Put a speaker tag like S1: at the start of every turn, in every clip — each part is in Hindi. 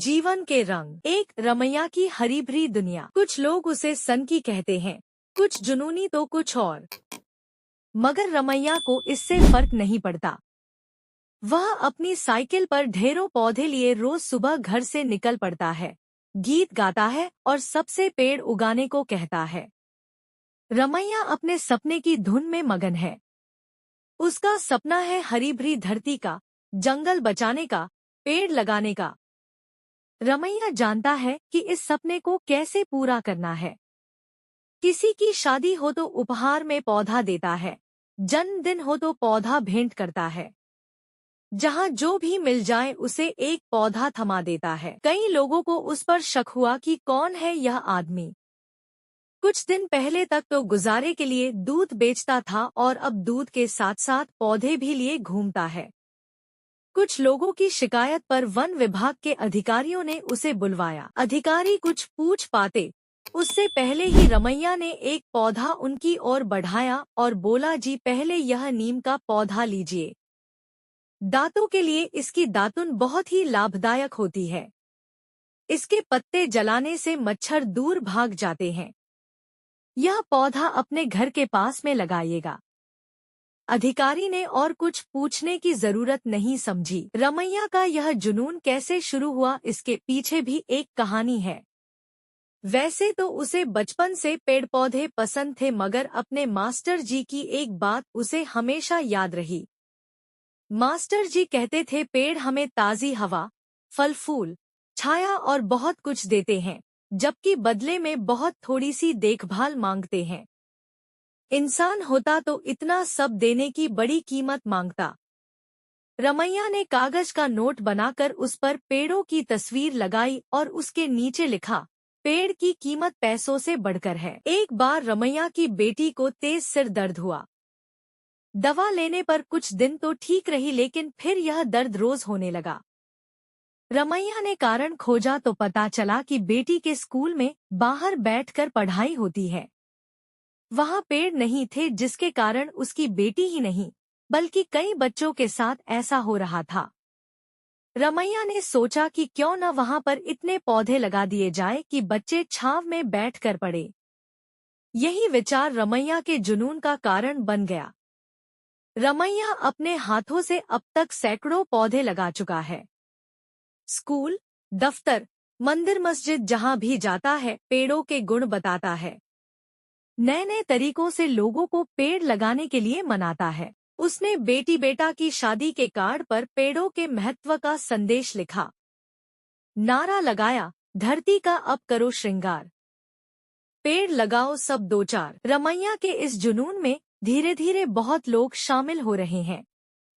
S1: जीवन के रंग। एक रमैया की हरी भरी दुनिया। कुछ लोग उसे सनकी कहते हैं, कुछ जुनूनी तो कुछ और, मगर रमैया को इससे फर्क नहीं पड़ता। वह अपनी साइकिल पर ढेरों पौधे लिए रोज सुबह घर से निकल पड़ता है, गीत गाता है और सबसे पेड़ उगाने को कहता है। रमैया अपने सपने की धुन में मगन है। उसका सपना है हरी भरी धरती का, जंगल बचाने का, पेड़ लगाने का। रमैया जानता है कि इस सपने को कैसे पूरा करना है। किसी की शादी हो तो उपहार में पौधा देता है, जन्मदिन हो तो पौधा भेंट करता है। जहाँ जो भी मिल जाए उसे एक पौधा थमा देता है। कई लोगों को उस पर शक हुआ कि कौन है यह आदमी। कुछ दिन पहले तक तो गुजारे के लिए दूध बेचता था और अब दूध के साथ साथ पौधे भी लिए घूमता है। कुछ लोगों की शिकायत पर वन विभाग के अधिकारियों ने उसे बुलवाया। अधिकारी कुछ पूछ पाते उससे पहले ही रमैया ने एक पौधा उनकी ओर बढ़ाया और बोला, जी पहले यह नीम का पौधा लीजिए। दांतों के लिए इसकी दातुन बहुत ही लाभदायक होती है। इसके पत्ते जलाने से मच्छर दूर भाग जाते हैं। यह पौधा अपने घर के पास में लगाइएगा। अधिकारी ने और कुछ पूछने की जरूरत नहीं समझी। रमैया का यह जुनून कैसे शुरू हुआ, इसके पीछे भी एक कहानी है। वैसे तो उसे बचपन से पेड़ पौधे पसंद थे, मगर अपने मास्टर जी की एक बात उसे हमेशा याद रही। मास्टर जी कहते थे, पेड़ हमें ताज़ी हवा, फल फूल, छाया और बहुत कुछ देते हैं, जबकि बदले में बहुत थोड़ी सी देखभाल मांगते हैं। इंसान होता तो इतना सब देने की बड़ी कीमत मांगता। रमैया ने कागज का नोट बनाकर उस पर पेड़ों की तस्वीर लगाई और उसके नीचे लिखा, पेड़ की कीमत पैसों से बढ़कर है। एक बार रमैया की बेटी को तेज सिर दर्द हुआ। दवा लेने पर कुछ दिन तो ठीक रही, लेकिन फिर यह दर्द रोज होने लगा। रमैया ने कारण खोजा तो पता चला कि बेटी के स्कूल में बाहर बैठकर पढ़ाई होती है। वहाँ पेड़ नहीं थे, जिसके कारण उसकी बेटी ही नहीं बल्कि कई बच्चों के साथ ऐसा हो रहा था। रमैया ने सोचा कि क्यों न वहाँ पर इतने पौधे लगा दिए जाए कि बच्चे छांव में बैठकर पढ़े। यही विचार रमैया के जुनून का कारण बन गया। रमैया अपने हाथों से अब तक सैकड़ों पौधे लगा चुका है। स्कूल, दफ्तर, मंदिर, मस्जिद, जहाँ भी जाता है पेड़ों के गुण बताता है। नए नए तरीकों से लोगों को पेड़ लगाने के लिए मनाता है। उसने बेटी बेटा की शादी के कार्ड पर पेड़ों के महत्व का संदेश लिखा। नारा लगाया, धरती का अब करो श्रृंगार, पेड़ लगाओ सब दो चार। रमैया के इस जुनून में धीरे धीरे बहुत लोग शामिल हो रहे हैं।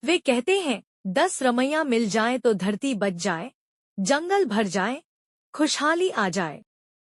S1: वे कहते हैं, 10 रमैया मिल जाए तो धरती बच जाए, जंगल भर जाए, खुशहाली आ जाए।